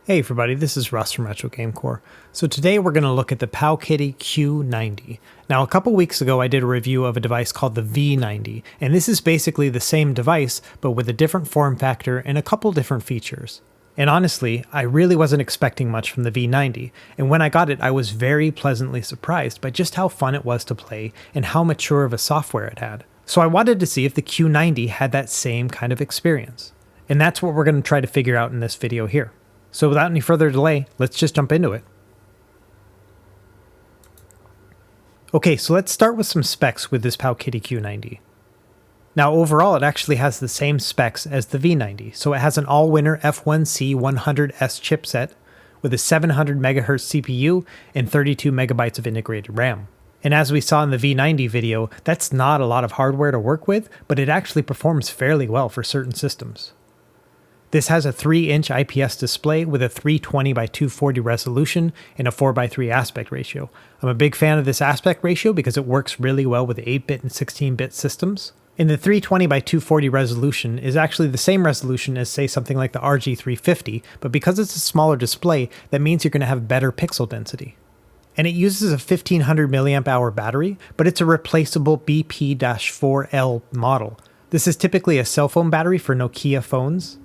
Hey everybody, this is Russ from Retro Game Core. So today we're going to look at the PowKiddy Q90. Now a couple weeks ago I did a review of a device called the V90, and this is basically the same device but with a different form factor and a couple different features. And honestly, I really wasn't expecting much from the V90, and when I got it I was very pleasantly surprised by just how fun it was to play and how mature of a software it had. So I wanted to see if the Q90 had that same kind of experience. And that's what we're going to try to figure out in this video here. So without any further delay, let's just jump into it. Okay, so let's start with some specs with this PowKiddy Q90. Now overall it actually has the same specs as the V90, so it has an all-winner F1C100S chipset with a 700 MHz CPU and 32 MB of integrated RAM. And as we saw in the V90 video, that's not a lot of hardware to work with, but it actually performs fairly well for certain systems. This has a 3-inch IPS display with a 320 by 240 resolution and a 4:3 aspect ratio. I'm a big fan of this aspect ratio because it works really well with 8-bit and 16-bit systems. And the 320 by 240 resolution is actually the same resolution as, say, something like the RG350, but because it's a smaller display, that means you're going to have better pixel density. And it uses a 1500 mAh battery, but it's a replaceable BP-4L model. This is typically a cell phone battery for Nokia phones,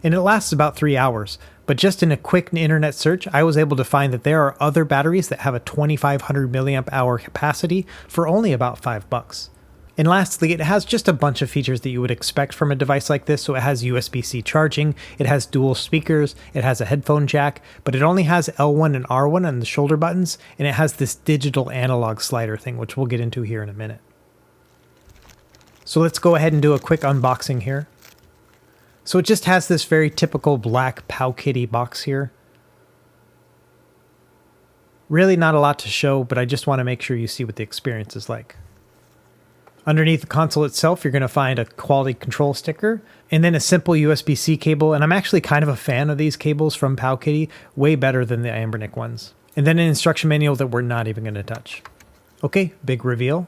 and it lasts about 3 hours, but just in a quick internet search, I was able to find that there are other batteries that have a 2500 mAh capacity for only about $5. And lastly, it has just a bunch of features that you would expect from a device like this. So it has USB-C charging, it has dual speakers, it has a headphone jack, but it only has L1 and R1 on the shoulder buttons, and it has this digital analog slider thing, which we'll get into here in a minute. So let's go ahead and do a quick unboxing here. So it just has this very typical black PowKiddy box here. Really not a lot to show, but I just want to make sure you see what the experience is like. Underneath the console itself, you're going to find a quality control sticker, and then a simple USB-C cable, and I'm actually kind of a fan of these cables from PowKiddy, way better than the Anbernic ones. And then an instruction manual that we're not even going to touch. Okay, big reveal.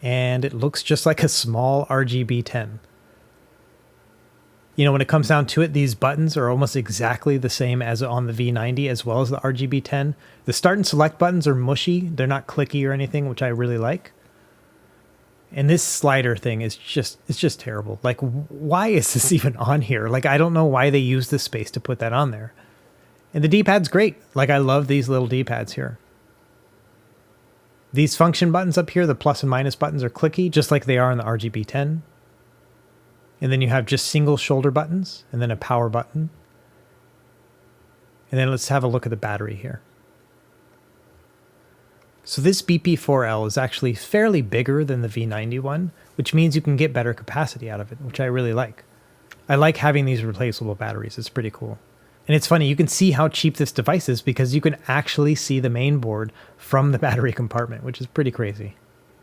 And it looks just like a small RGB 10. You know, when it comes down to it, these buttons are almost exactly the same as on the V90 as well as the RGB 10. The start and select buttons are mushy. They're not clicky or anything, which I really like. And this slider thing is just terrible. Like, why is this even on here? Like, I don't know why they use this space to put that on there. And the D-pad's great. Like, I love these little D-pads here. These function buttons up here, the plus and minus buttons, are clicky, just like they are on the RGB 10. And then you have just single shoulder buttons, and then a power button. And then let's have a look at the battery here. So this BP4L is actually fairly bigger than the V90 one, which means you can get better capacity out of it, which I really like. I like having these replaceable batteries, it's pretty cool. And it's funny, you can see how cheap this device is because you can actually see the main board from the battery compartment, which is pretty crazy.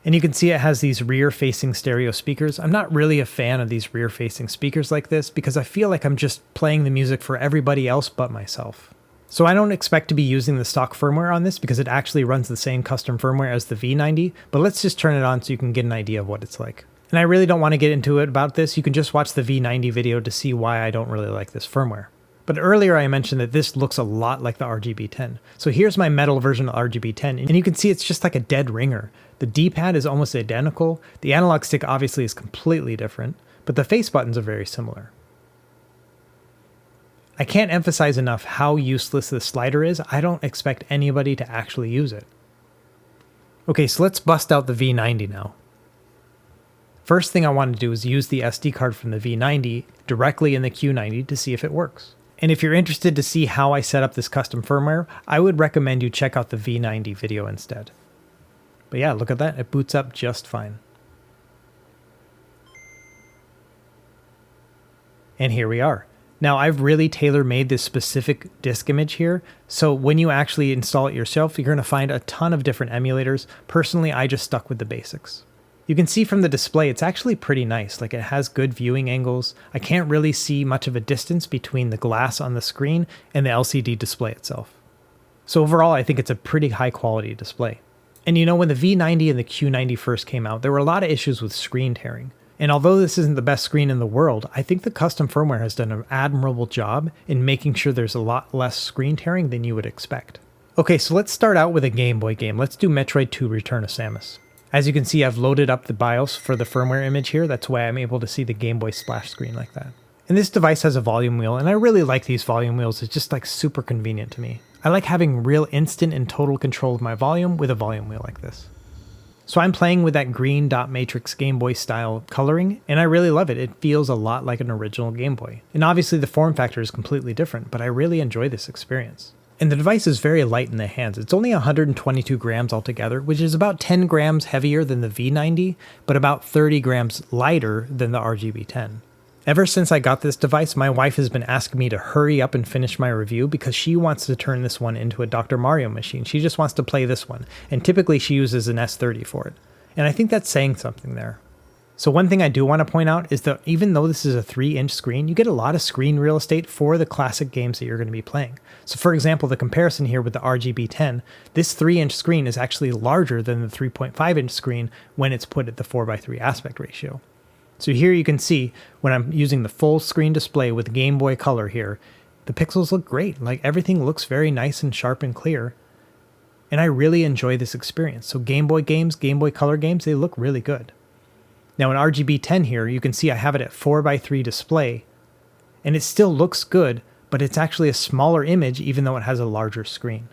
And you can see it has these rear-facing stereo speakers. I'm not really a fan of these rear-facing speakers like this because I feel like I'm just playing the music for everybody else but myself. So I don't expect to be using the stock firmware on this because it actually runs the same custom firmware as the V90, but let's just turn it on so you can get an idea of what it's like. And I really don't want to get into it about this. You can just watch the V90 video to see why I don't really like this firmware. But earlier I mentioned that this looks a lot like the RGB 10. So here's my metal version of RGB 10, and you can see it's just like a dead ringer. The D-pad is almost identical, the analog stick obviously is completely different, but the face buttons are very similar. I can't emphasize enough how useless this slider is. I don't expect anybody to actually use it. Okay, so let's bust out the V90 now. First thing I want to do is use the SD card from the V90 directly in the Q90 to see if it works. And if you're interested to see how I set up this custom firmware, I would recommend you check out the V90 video instead. But yeah, look at that, it boots up just fine. And here we are. Now I've really tailor-made this specific disk image here, so when you actually install it yourself, you're going to find a ton of different emulators. Personally, I just stuck with the basics. You can see from the display, it's actually pretty nice. Like, it has good viewing angles. I can't really see much of a distance between the glass on the screen and the LCD display itself. So overall, I think it's a pretty high quality display. And you know, when the V90 and the Q90 first came out, there were a lot of issues with screen tearing. And although this isn't the best screen in the world, I think the custom firmware has done an admirable job in making sure there's a lot less screen tearing than you would expect. Okay, so let's start out with a Game Boy game. Let's do Metroid 2 Return of Samus. As you can see, I've loaded up the BIOS for the firmware image here. That's why I'm able to see the Game Boy splash screen like that. And this device has a volume wheel, and I really like these volume wheels. It's just like super convenient to me. I like having real instant and total control of my volume with a volume wheel like this. So I'm playing with that green dot matrix Game Boy style coloring, and I really love it. It feels a lot like an original Game Boy. And obviously the form factor is completely different, but I really enjoy this experience. And the device is very light in the hands. It's only 122 grams altogether, which is about 10 grams heavier than the V90, but about 30 grams lighter than the RGB10. Ever since I got this device, my wife has been asking me to hurry up and finish my review because she wants to turn this one into a Dr. Mario machine. She just wants to play this one, and typically she uses an S30 for it. And I think that's saying something there. So one thing I do want to point out is that even though this is a 3-inch screen, you get a lot of screen real estate for the classic games that you're going to be playing. So for example, the comparison here with the RGB10, this 3-inch screen is actually larger than the 3.5-inch screen when it's put at the 4:3 aspect ratio. So here you can see when I'm using the full screen display with Game Boy Color here, the pixels look great. Like everything looks very nice and sharp and clear. And I really enjoy this experience. So Game Boy games, Game Boy Color games, they look really good. Now in RGB10 here, you can see I have it at 4:3 display, and it still looks good, but it's actually a smaller image even though it has a larger screen.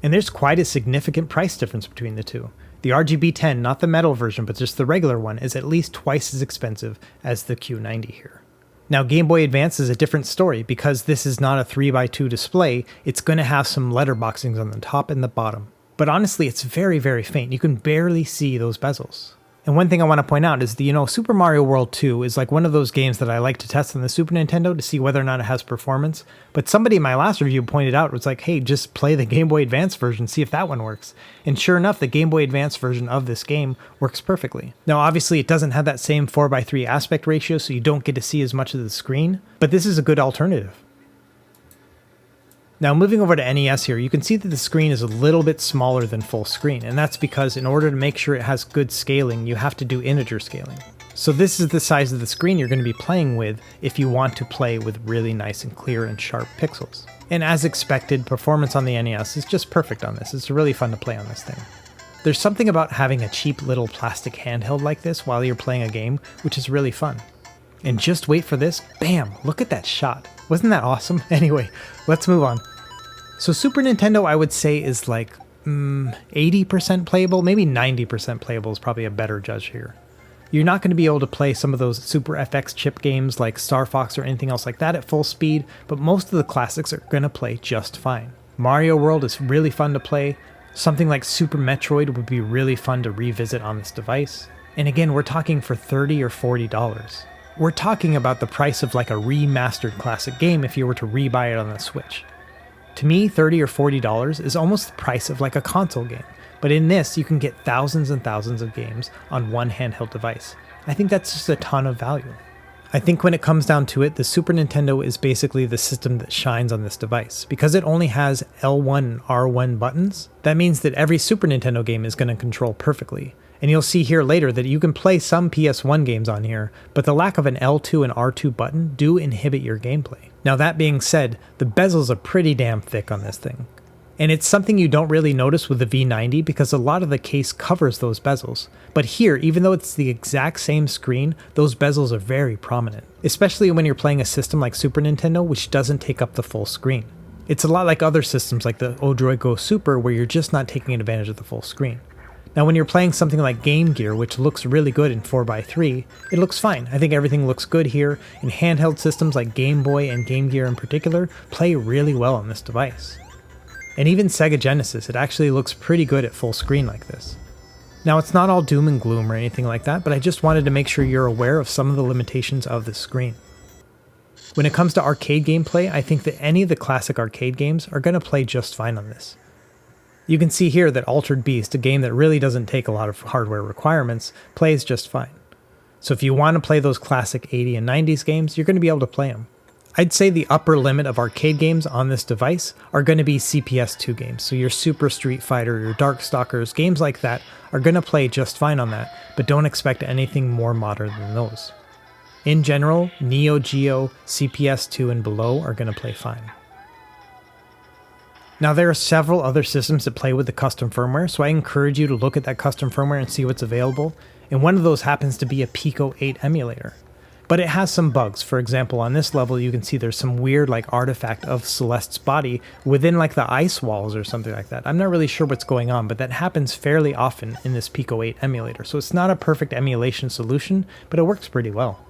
And there's quite a significant price difference between the two. The RGB10, not the metal version, but just the regular one, is at least twice as expensive as the Q90 here. Now Game Boy Advance is a different story. Because this is not a 3:2 display, it's going to have some letterboxings on the top and the bottom. But honestly, it's very, very faint. You can barely see those bezels. And one thing I want to point out is that, Super Mario World 2 is like one of those games that I like to test on the Super Nintendo to see whether or not it has performance. But somebody in my last review pointed out, it was like, hey, just play the Game Boy Advance version, see if that one works. And sure enough, the Game Boy Advance version of this game works perfectly. Now, obviously, it doesn't have that same 4:3 aspect ratio, so you don't get to see as much of the screen, but this is a good alternative. Now moving over to NES here, you can see that the screen is a little bit smaller than full screen, and that's because in order to make sure it has good scaling, you have to do integer scaling. So this is the size of the screen you're going to be playing with if you want to play with really nice and clear and sharp pixels. And as expected, performance on the NES is just perfect on this. It's really fun to play on this thing. There's something about having a cheap little plastic handheld like this while you're playing a game, which is really fun. And just wait for this, bam, look at that shot. Wasn't that awesome? Anyway, let's move on. So Super Nintendo, I would say, is like 80% playable, maybe 90% playable is probably a better judge here. You're not going to be able to play some of those Super FX chip games like Star Fox or anything else like that at full speed, but most of the classics are going to play just fine. Mario World is really fun to play. Something like Super Metroid would be really fun to revisit on this device. And again, we're talking for $30 or $40. We're talking about the price of like a remastered classic game if you were to rebuy it on the Switch. To me, $30 or $40 is almost the price of like a console game, but in this you can get thousands and thousands of games on one handheld device. I think that's just a ton of value. I think when it comes down to it, the Super Nintendo is basically the system that shines on this device. Because it only has L1 and R1 buttons, that means that every Super Nintendo game is going to control perfectly. And you'll see here later that you can play some PS1 games on here, but the lack of an L2 and R2 button do inhibit your gameplay. Now that being said, the bezels are pretty damn thick on this thing. And it's something you don't really notice with the V90 because a lot of the case covers those bezels. But here, even though it's the exact same screen, those bezels are very prominent. Especially when you're playing a system like Super Nintendo, which doesn't take up the full screen. It's a lot like other systems like the Odroid Go Super, where you're just not taking advantage of the full screen. Now when you're playing something like Game Gear, which looks really good in 4:3, it looks fine. I think everything looks good here, and handheld systems like Game Boy and Game Gear in particular play really well on this device. And even Sega Genesis, it actually looks pretty good at full screen like this. Now it's not all doom and gloom or anything like that, but I just wanted to make sure you're aware of some of the limitations of this screen. When it comes to arcade gameplay, I think that any of the classic arcade games are going to play just fine on this. You can see here that Altered Beast, a game that really doesn't take a lot of hardware requirements, plays just fine. So if you want to play those classic 80s and 90s games, you're going to be able to play them. I'd say the upper limit of arcade games on this device are going to be CPS2 games. So your Super Street Fighter, your Darkstalkers, games like that are going to play just fine on that, but don't expect anything more modern than those. In general, Neo Geo, CPS2 and below are going to play fine. Now there are several other systems that play with the custom firmware, so I encourage you to look at that custom firmware and see what's available, and one of those happens to be a Pico 8 emulator. But it has some bugs. For example, on this level you can see there's some weird artifact of Celeste's body within the ice walls or something like that. I'm not really sure what's going on, but that happens fairly often in this Pico 8 emulator, so it's not a perfect emulation solution, but it works pretty well.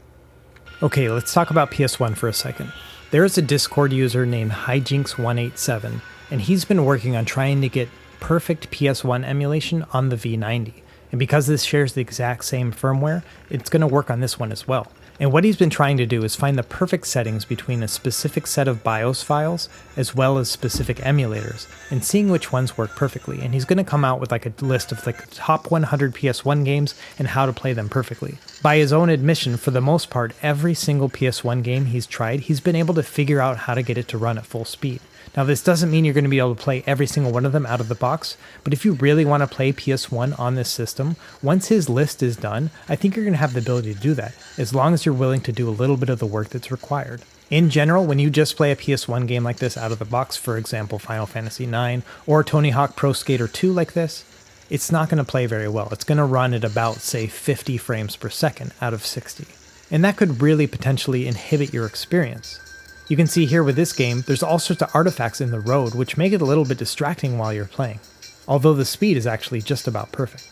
Okay, let's talk about PS1 for a second. There is a Discord user named Hijinks187, and he's been working on trying to get perfect PS1 emulation on the V90. And because this shares the exact same firmware, it's going to work on this one as well. And what he's been trying to do is find the perfect settings between a specific set of BIOS files as well as specific emulators, and seeing which ones work perfectly. And he's going to come out with a list of the top 100 PS1 games and how to play them perfectly. By his own admission, for the most part, every single PS1 game he's tried, he's been able to figure out how to get it to run at full speed. Now this doesn't mean you're going to be able to play every single one of them out of the box, but if you really want to play PS1 on this system, once his list is done, I think you're going to have the ability to do that, as long as you're willing to do a little bit of the work that's required. In general, when you just play a PS1 game like this out of the box, for example Final Fantasy IX or Tony Hawk Pro Skater 2 like this, it's not going to play very well. It's going to run at about, say, 50 frames per second out of 60. And that could really potentially inhibit your experience. You can see here with this game, there's all sorts of artifacts in the road which make it a little bit distracting while you're playing, although the speed is actually just about perfect.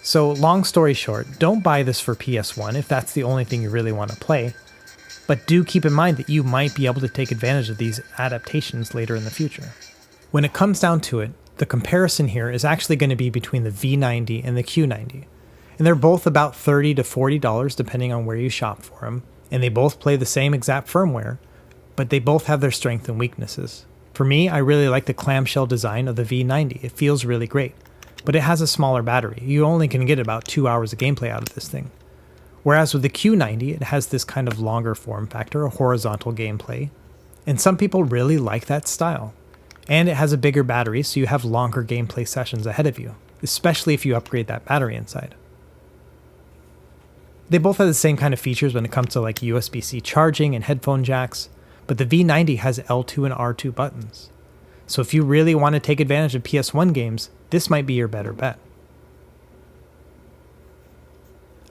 So long story short, don't buy this for PS1 if that's the only thing you really want to play, but do keep in mind that you might be able to take advantage of these adaptations later in the future. When it comes down to it, the comparison here is actually going to be between the V90 and the Q90, and they're both about $30 to $40 depending on where you shop for them, and they both play the same exact firmware, but they both have their strengths and weaknesses. For me, I really like the clamshell design of the V90. It feels really great, but it has a smaller battery. You only can get about 2 hours of gameplay out of this thing. Whereas with the Q90, it has this kind of longer form factor, a horizontal gameplay, and some people really like that style. And it has a bigger battery, so you have longer gameplay sessions ahead of you, especially if you upgrade that battery inside. They both have the same kind of features when it comes to USB-C charging and headphone jacks, but the V90 has L2 and R2 buttons. So if you really want to take advantage of PS1 games, this might be your better bet.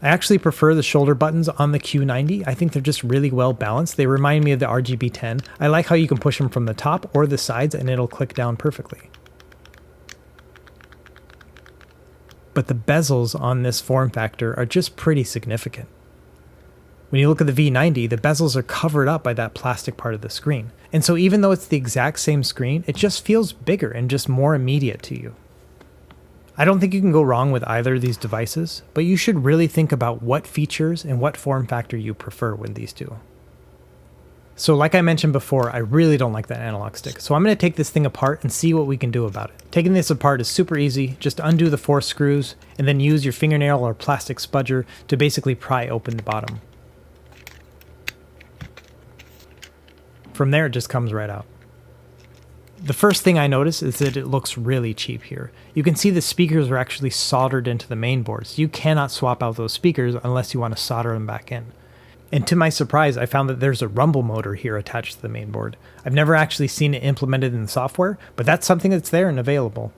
I actually prefer the shoulder buttons on the Q90. I think they're just really well balanced. They remind me of the RGB10. I like how you can push them from the top or the sides and it'll click down perfectly. But the bezels on this form factor are just pretty significant. When you look at the V90, the bezels are covered up by that plastic part of the screen. And so even though it's the exact same screen, it just feels bigger and just more immediate to you. I don't think you can go wrong with either of these devices, but you should really think about what features and what form factor you prefer with these two. So like I mentioned before, I really don't like that analog stick. So I'm going to take this thing apart and see what we can do about it. Taking this apart is super easy. Just undo the 4 screws and then use your fingernail or plastic spudger to basically pry open the bottom. From there, it just comes right out. The first thing I notice is that it looks really cheap here. You can see the speakers are actually soldered into the main board, so you cannot swap out those speakers unless you want to solder them back in. And to my surprise, I found that there's a rumble motor here attached to the main board. I've never actually seen it implemented in the software, but that's something that's there and available.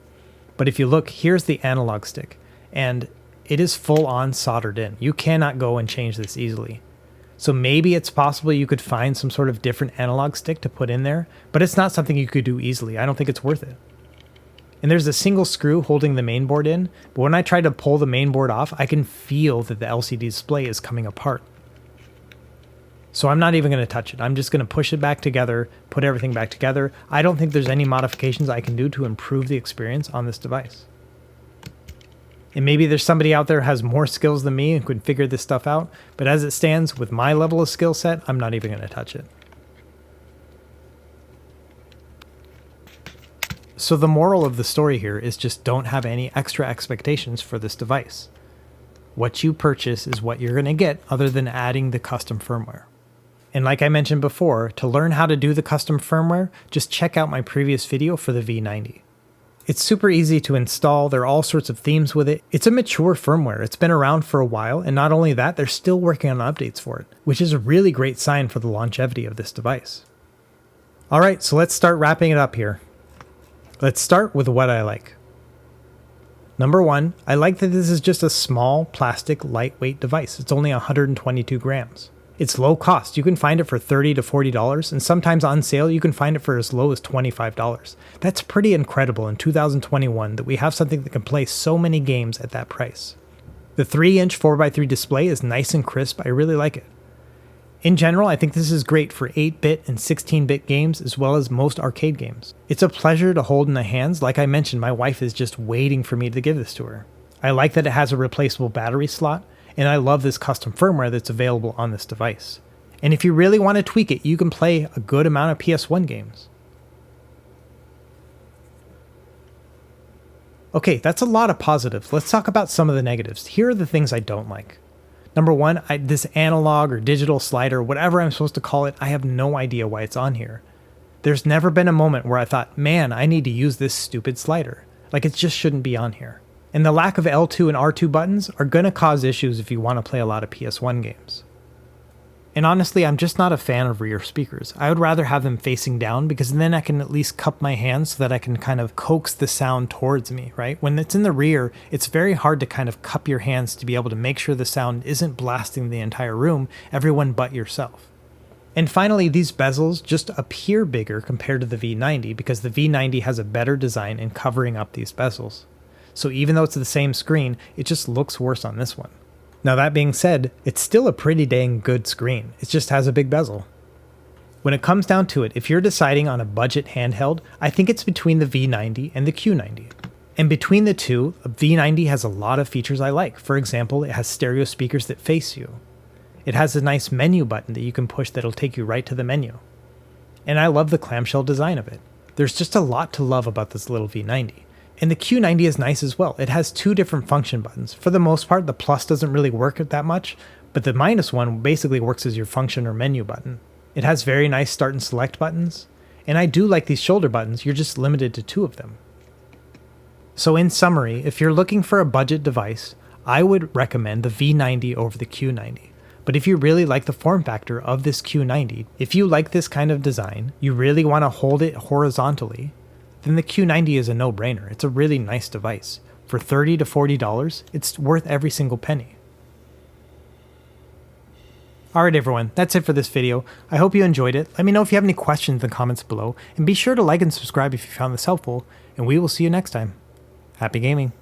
But if you look, here's the analog stick, and it is full on soldered in. You cannot go and change this easily. So maybe it's possible you could find some sort of different analog stick to put in there, but it's not something you could do easily. I don't think it's worth it. And there's a single screw holding the main board in, but when I try to pull the main board off, I can feel that the LCD display is coming apart. So I'm not even going to touch it. I'm just going to push it back together, put everything back together. I don't think there's any modifications I can do to improve the experience on this device. And maybe there's somebody out there who has more skills than me and could figure this stuff out, but as it stands, with my level of skill set, I'm not even going to touch it. So the moral of the story here is just don't have any extra expectations for this device. What you purchase is what you're going to get other than adding the custom firmware. And like I mentioned before, to learn how to do the custom firmware, just check out my previous video for the V90. It's super easy to install, there are all sorts of themes with it. It's a mature firmware, it's been around for a while, and not only that, they're still working on updates for it, which is a really great sign for the longevity of this device. Alright, so let's start wrapping it up here. Let's start with what I like. Number one, I like that this is just a small, plastic, lightweight device. It's only 122 grams. It's low cost. You can find it for $30 to $40, and sometimes on sale you can find it for as low as $25. That's pretty incredible in 2021 that we have something that can play so many games at that price. The 3-inch 4x3 display is nice and crisp. I really like it. In general, I think this is great for 8-bit and 16-bit games as well as most arcade games. It's a pleasure to hold in the hands. Like I mentioned, my wife is just waiting for me to give this to her. I like that it has a replaceable battery slot, and I love this custom firmware that's available on this device. And if you really want to tweak it, you can play a good amount of PS1 games. Okay, that's a lot of positives. Let's talk about some of the negatives. Here are the things I don't like. Number one, this analog or digital slider, whatever I'm supposed to call it, I have no idea why it's on here. There's never been a moment where I thought, man, I need to use this stupid slider. Like, it just shouldn't be on here. And the lack of L2 and R2 buttons are going to cause issues if you want to play a lot of PS1 games. And honestly, I'm just not a fan of rear speakers. I would rather have them facing down because then I can at least cup my hands so that I can kind of coax the sound towards me, right? When it's in the rear, it's very hard to kind of cup your hands to be able to make sure the sound isn't blasting the entire room, everyone but yourself. And finally, these bezels just appear bigger compared to the V90 because the V90 has a better design in covering up these bezels. So even though it's the same screen, it just looks worse on this one. Now that being said, it's still a pretty dang good screen. It just has a big bezel. When it comes down to it, if you're deciding on a budget handheld, I think it's between the V90 and the Q90. And between the two, the V90 has a lot of features I like. For example, it has stereo speakers that face you. It has a nice menu button that you can push that'll take you right to the menu. And I love the clamshell design of it. There's just a lot to love about this little V90. And the Q90 is nice as well. It has two different function buttons. For the most part, the plus doesn't really work that much, but the minus one basically works as your function or menu button. It has very nice start and select buttons, and I do like these shoulder buttons. You're just limited to 2 of them. So in summary, if you're looking for a budget device, I would recommend the V90 over the Q90. But if you really like the form factor of this Q90, if you like this kind of design, you really want to hold it horizontally, then the Q90 is a no-brainer. It's a really nice device. For $30 to $40, it's worth every single penny. Alright everyone, that's it for this video. I hope you enjoyed it. Let me know if you have any questions in the comments below, and be sure to like and subscribe if you found this helpful, and we will see you next time. Happy gaming!